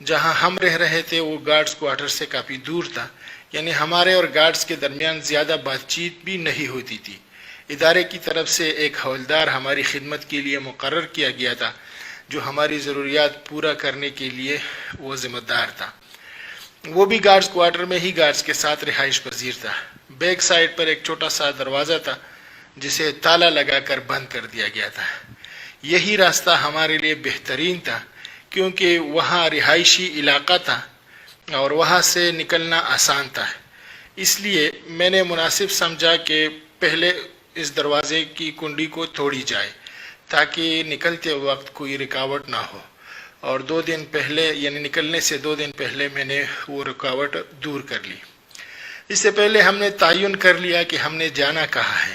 جہاں ہم رہ رہے تھے وہ گارڈز کوارٹر سے کافی دور تھا، یعنی ہمارے اور گارڈز کے درمیان زیادہ بات چیت بھی نہیں ہوتی تھی۔ ادارے کی طرف سے ایک حوالدار ہماری خدمت کے لیے مقرر کیا گیا تھا، جو ہماری ضروریات پورا کرنے کے لیے وہ ذمہ دار تھا۔ وہ بھی گارڈز کوارٹر میں ہی گارڈز کے ساتھ رہائش پذیر تھا۔ بیک سائڈ پر ایک چھوٹا سا دروازہ تھا جسے تالا لگا کر بند کر دیا گیا تھا۔ یہی راستہ ہمارے لیے بہترین تھا کیونکہ وہاں رہائشی علاقہ تھا اور وہاں سے نکلنا آسان تھا۔ اس لیے میں نے مناسب سمجھا کہ پہلے اس دروازے کی کنڈی کو توڑی جائے تاکہ نکلتے وقت کوئی رکاوٹ نہ ہو، اور 2 دن پہلے یعنی نکلنے سے 2 دن پہلے میں نے وہ رکاوٹ دور کر لی۔ اس سے پہلے ہم نے تعین کر لیا کہ ہم نے جانا کہاں ہے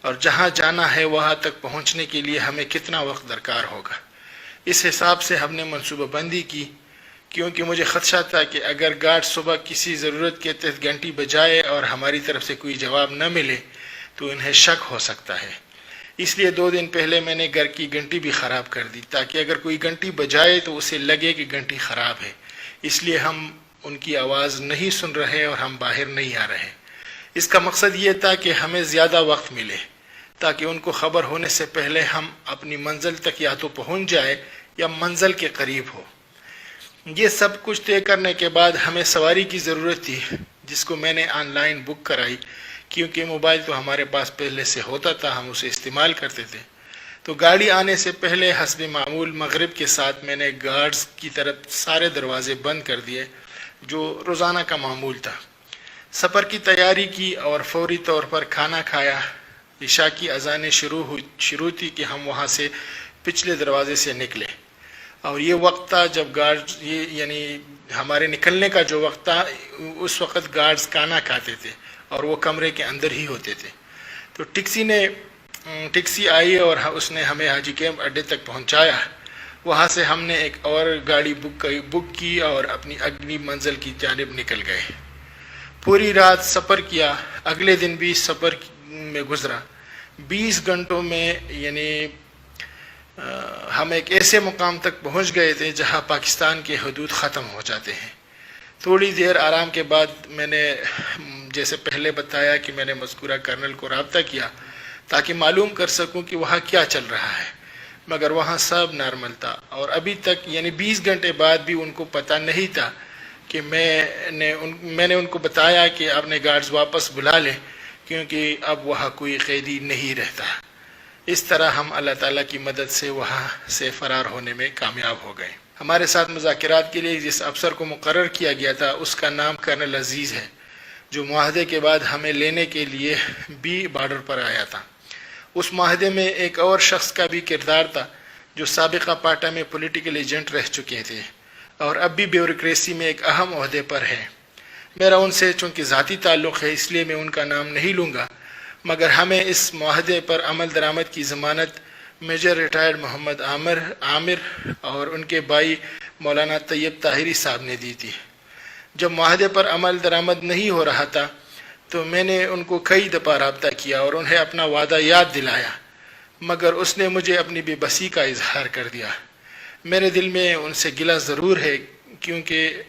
اور جہاں جانا ہے وہاں تک پہنچنے کے لیے ہمیں کتنا وقت درکار ہوگا۔ اس حساب سے ہم نے منصوبہ بندی کی، کیونکہ مجھے خدشہ تھا کہ اگر گارڈ صبح کسی ضرورت کے تحت گھنٹی بجائے اور ہماری طرف سے کوئی جواب نہ ملے تو انہیں شک ہو سکتا ہے۔ اس لیے 2 دن پہلے میں نے گھر کی گھنٹی بھی خراب کر دی تاکہ اگر کوئی گھنٹی بجائے تو اسے لگے کہ گھنٹی خراب ہے، اس لیے ہم ان کی آواز نہیں سن رہے اور ہم باہر نہیں آ رہے۔ اس کا مقصد یہ تھا کہ ہمیں زیادہ وقت ملے تاکہ ان کو خبر ہونے سے پہلے ہم اپنی منزل تک یا تو پہنچ جائے یا منزل کے قریب ہو۔ یہ سب کچھ طے کرنے کے بعد ہمیں سواری کی ضرورت تھی، جس کو میں نے آن لائن بک کرائی کیونکہ موبائل تو ہمارے پاس پہلے سے ہوتا تھا، ہم اسے استعمال کرتے تھے۔ تو گاڑی آنے سے پہلے حسب معمول مغرب کے ساتھ میں نے گارڈز کی طرف سارے دروازے بند کر دیے، جو روزانہ کا معمول تھا۔ سفر کی تیاری کی اور فوری طور پر کھانا کھایا۔ عشاء کی اذانیں شروع تھی کہ ہم وہاں سے پچھلے دروازے سے نکلے، اور یہ وقت تھا جب گارڈز یعنی ہمارے نکلنے کا جو وقت تھا اس وقت گارڈز کھانا کھاتے تھے اور وہ کمرے کے اندر ہی ہوتے تھے۔ تو ٹیکسی آئی اور اس نے ہمیں حاجی کیمپ اڈے تک پہنچایا۔ وہاں سے ہم نے ایک اور گاڑی بک کی اور اپنی اگلی منزل کی جانب نکل گئے۔ پوری رات سفر کیا، اگلے دن بھی سفر میں گزرا۔ 20 گھنٹوں میں یعنی ہم ایک ایسے مقام تک پہنچ گئے تھے جہاں پاکستان کے حدود ختم ہو جاتے ہیں۔ تھوڑی دیر آرام کے بعد میں نے جیسے پہلے بتایا کہ میں نے مذکورہ کرنل کو رابطہ کیا تاکہ معلوم کر سکوں کہ وہاں کیا چل رہا ہے، مگر وہاں سب نارمل تھا، اور ابھی تک یعنی 20 گھنٹے بعد بھی ان کو پتہ نہیں تھا کہ میں نے ان کو بتایا کہ اپنے گارڈز واپس بلا لیں کیونکہ اب وہاں کوئی قیدی نہیں رہتا۔ اس طرح ہم اللہ تعالیٰ کی مدد سے وہاں سے فرار ہونے میں کامیاب ہو گئے۔ ہمارے ساتھ مذاکرات کے لیے جس افسر کو مقرر کیا گیا تھا اس کا نام کرنل عزیز ہے، جو معاہدے کے بعد ہمیں لینے کے لیے بھی بارڈر پر آیا تھا۔ اس معاہدے میں ایک اور شخص کا بھی کردار تھا جو سابقہ پاٹا میں پولیٹیکل ایجنٹ رہ چکے تھے اور اب بھی بیوروکریسی میں ایک اہم عہدے پر ہے۔ میرا ان سے چونکہ ذاتی تعلق ہے اس لیے میں ان کا نام نہیں لوں گا، مگر ہمیں اس معاہدے پر عمل درآمد کی ضمانت میجر ریٹائرڈ محمد عامر اور ان کے بھائی مولانا طیب طاہری صاحب نے دی تھی۔ جب معاہدے پر عمل درآمد نہیں ہو رہا تھا تو میں نے ان کو کئی دفعہ رابطہ کیا اور انہیں اپنا وعدہ یاد دلایا، مگر اس نے مجھے اپنی بے بسی کا اظہار کر دیا۔ میرے دل میں ان سے گلہ ضرور ہے کیونکہ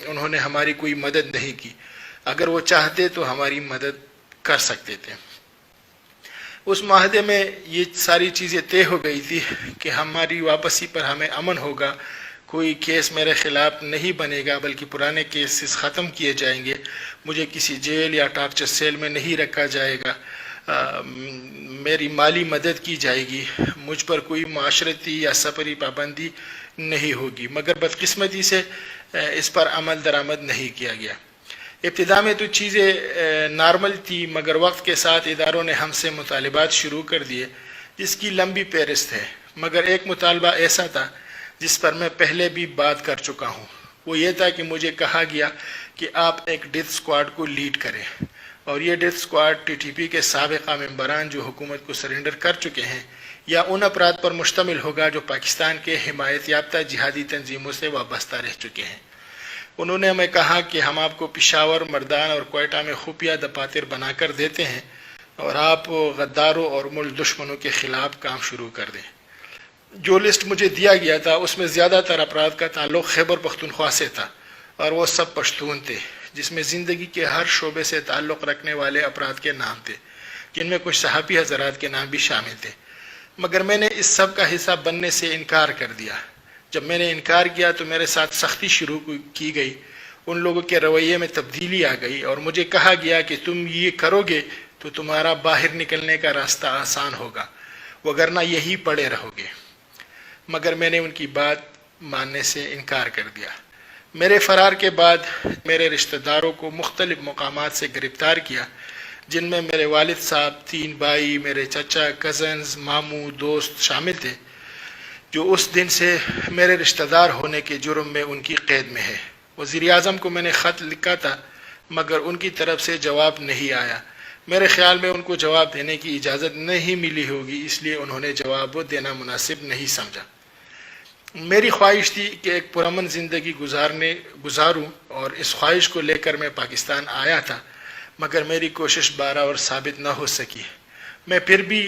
انہوں نے ہماری کوئی مدد نہیں کی، اگر وہ چاہتے تو ہماری مدد کر سکتے تھے۔ اس معاہدے میں یہ ساری چیزیں طے ہو گئی تھی کہ ہماری واپسی پر ہمیں امن ہوگا، کوئی کیس میرے خلاف نہیں بنے گا بلکہ پرانے کیسز ختم کیے جائیں گے، مجھے کسی جیل یا ٹارچر سیل میں نہیں رکھا جائے گا، میری مالی مدد کی جائے گی، مجھ پر کوئی معاشرتی یا سفری پابندی نہیں ہوگی، مگر بدقسمتی سے اس پر عمل درآمد نہیں کیا گیا۔ ابتدا میں تو چیزیں نارمل تھی، مگر وقت کے ساتھ اداروں نے ہم سے مطالبات شروع کر دیے جس کی لمبی فہرست ہے، مگر ایک مطالبہ ایسا تھا جس پر میں پہلے بھی بات کر چکا ہوں۔ وہ یہ تھا کہ مجھے کہا گیا کہ آپ ایک ڈیتھ سکواڈ کو لیڈ کریں، اور یہ death squad T T P کے سابقہ ممبران جو حکومت کو سرنڈر کر چکے ہیں یا ان افراد پر مشتمل ہوگا جو پاکستان کے حمایت یافتہ جہادی تنظیموں سے وابستہ رہ چکے ہیں۔ انہوں نے ہمیں کہا کہ ہم آپ کو پشاور، مردان اور کوئٹہ میں خفیہ دفاتر بنا کر دیتے ہیں اور آپ غداروں اور ملک دشمنوں کے خلاف کام شروع کر دیں۔ جو لسٹ مجھے دیا گیا تھا اس میں زیادہ تر افراد کا تعلق خیبر پختونخوا سے تھا اور وہ سب پشتون تھے، جس میں زندگی کے ہر شعبے سے تعلق رکھنے والے افراد کے نام تھے، جن میں کچھ صحافی حضرات کے نام بھی شامل تھے۔ مگر میں نے اس سب کا حصہ بننے سے انکار کر دیا۔ جب میں نے انکار کیا تو میرے ساتھ سختی شروع کی گئی، ان لوگوں کے رویے میں تبدیلی آ گئی اور مجھے کہا گیا کہ تم یہ کرو گے تو تمہارا باہر نکلنے کا راستہ آسان ہوگا، وگرنہ یہی پڑے رہو گے۔ مگر میں نے ان کی بات ماننے سے انکار کر دیا۔ میرے فرار کے بعد میرے رشتہ داروں کو مختلف مقامات سے گرفتار کیا، جن میں میرے والد صاحب، 3 بھائی، میرے چچا، کزنز، ماموں، دوست شامل تھے، جو اس دن سے میرے رشتہ دار ہونے کے جرم میں ان کی قید میں ہے۔ وزیر اعظم کو میں نے خط لکھا تھا مگر ان کی طرف سے جواب نہیں آیا۔ میرے خیال میں ان کو جواب دینے کی اجازت نہیں ملی ہوگی، اس لیے انہوں نے جواب دینا مناسب نہیں سمجھا۔ میری خواہش تھی کہ ایک پرامن زندگی گزاروں اور اس خواہش کو لے کر میں پاکستان آیا تھا، مگر میری کوشش بارآور ثابت نہ ہو سکی۔ میں پھر بھی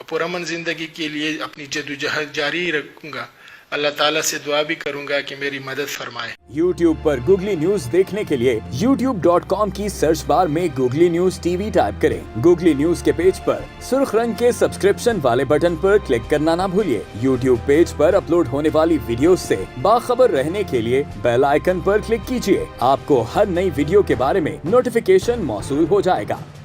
پرامن زندگی کے لیے اپنی جدوجہد جاری رکھوں گا۔ اللہ تعالیٰ سے دعا بھی کروں گا کہ میری مدد فرمائے۔ YouTube پر گوگلی نیوز دیکھنے کے لیے youtube.com کی سرچ بار میں googly news T V type کریں۔ گوگلی نیوز کے پیج پر سرخ رنگ کے سبسکرپشن والے بٹن پر کلک کرنا نہ بھولیے۔ YouTube پیج پر اپلوڈ ہونے والی ویڈیوز سے باخبر رہنے کے لیے بیل آئیکن پر کلک کیجیے۔ آپ کو ہر نئی ویڈیو کے بارے میں نوٹیفیکیشن موصول ہو جائے گا۔